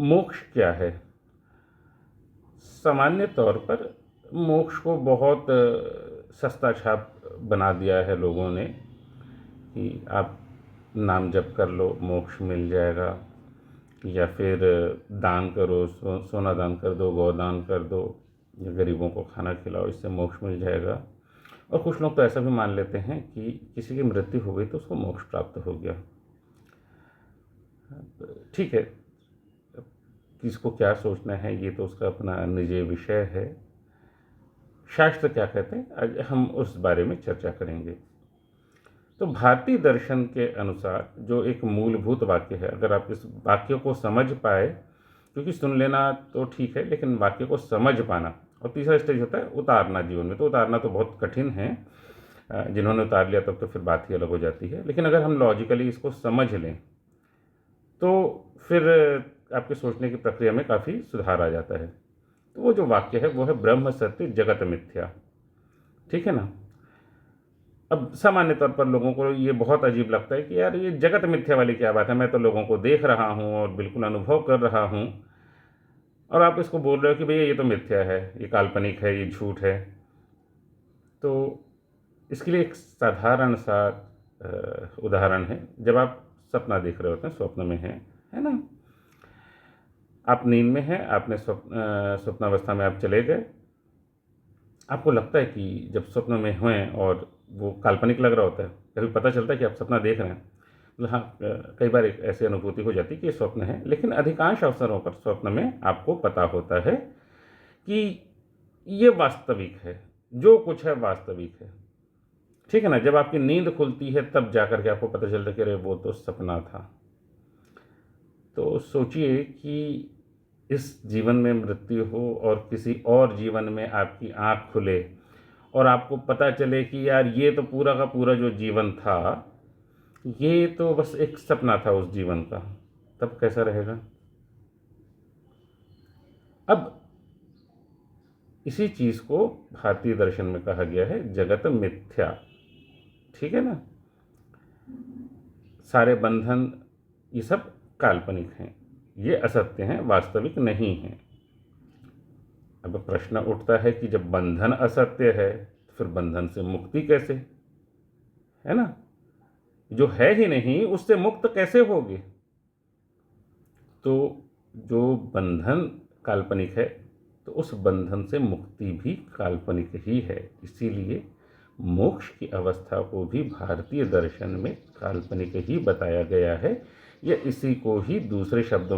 मोक्ष क्या है? सामान्य तौर पर मोक्ष को बहुत सस्ता छाप बना दिया है लोगों ने कि आप नाम जप कर लो, मोक्ष मिल जाएगा, या फिर दान करो, सोना दान कर दो, गोदान कर दो, या गरीबों को खाना खिलाओ, इससे मोक्ष मिल जाएगा। और कुछ लोग तो ऐसा भी मान लेते हैं कि किसी की मृत्यु हो गई तो उसको मोक्ष प्राप्त हो गया। ठीक है, किसको क्या सोचना है ये तो उसका अपना निजी विषय है। शास्त्र क्या कहते हैं आज हम उस बारे में चर्चा करेंगे। तो भारतीय दर्शन के अनुसार जो एक मूलभूत वाक्य है, अगर आप इस वाक्य को समझ पाए, क्योंकि सुन लेना तो ठीक है लेकिन वाक्य को समझ पाना, और तीसरा स्टेज होता है उतारना जीवन में। तो उतारना तो बहुत कठिन है, जिन्होंने उतार लिया तब तो फिर बात ही अलग हो जाती है, लेकिन अगर हम लॉजिकली इसको समझ लें तो फिर आपके सोचने की प्रक्रिया में काफ़ी सुधार आ जाता है। तो वो जो वाक्य है वो है ब्रह्म सत्य जगत मिथ्या। ठीक है ना। अब सामान्य तौर पर लोगों को ये बहुत अजीब लगता है कि यार ये जगत मिथ्या वाली क्या बात है, मैं तो लोगों को देख रहा हूँ और बिल्कुल अनुभव कर रहा हूँ, और आप इसको बोल रहे हो कि भैया ये तो मिथ्या है, ये काल्पनिक है, ये झूठ है। तो इसके लिए एक साधारण सा उदाहरण है। जब आप सपना देख रहे होते हैं, स्वप्न में हैं, है ना, आप नींद में हैं, आपने स्वप्नावस्था में आप चले गए, आपको लगता है कि जब स्वप्न में हुए और वो काल्पनिक लग रहा होता है, कभी पता चलता है कि आप सपना देख रहे हैं, मतलब हाँ, कई बार एक ऐसी अनुभूति हो जाती है कि ये स्वप्न है, लेकिन अधिकांश अवसरों पर स्वप्न में आपको पता होता है कि ये वास्तविक है, जो कुछ है वास्तविक है। ठीक है ना। जब आपकी नींद खुलती है तब जाकर के आपको पता चलता है कि अरे वो तो सपना था। तो सोचिए कि इस जीवन में मृत्यु हो और किसी और जीवन में आपकी आँख खुले और आपको पता चले कि यार ये तो पूरा का पूरा जो जीवन था ये तो बस एक सपना था उस जीवन का, तब कैसा रहेगा? अब इसी चीज़ को भारतीय दर्शन में कहा गया है जगत मिथ्या। ठीक है ना। सारे बंधन ये सब काल्पनिक हैं, ये असत्य हैं, वास्तविक नहीं हैं। अब प्रश्न उठता है कि जब बंधन असत्य है तो फिर बंधन से मुक्ति कैसे, है ना? जो है ही नहीं उससे मुक्त कैसे होगे? तो जो बंधन काल्पनिक है तो उस बंधन से मुक्ति भी काल्पनिक ही है। इसीलिए मोक्ष की अवस्था को भी भारतीय दर्शन में काल्पनिक ही बताया गया है, या इसी को ही दूसरे शब्दों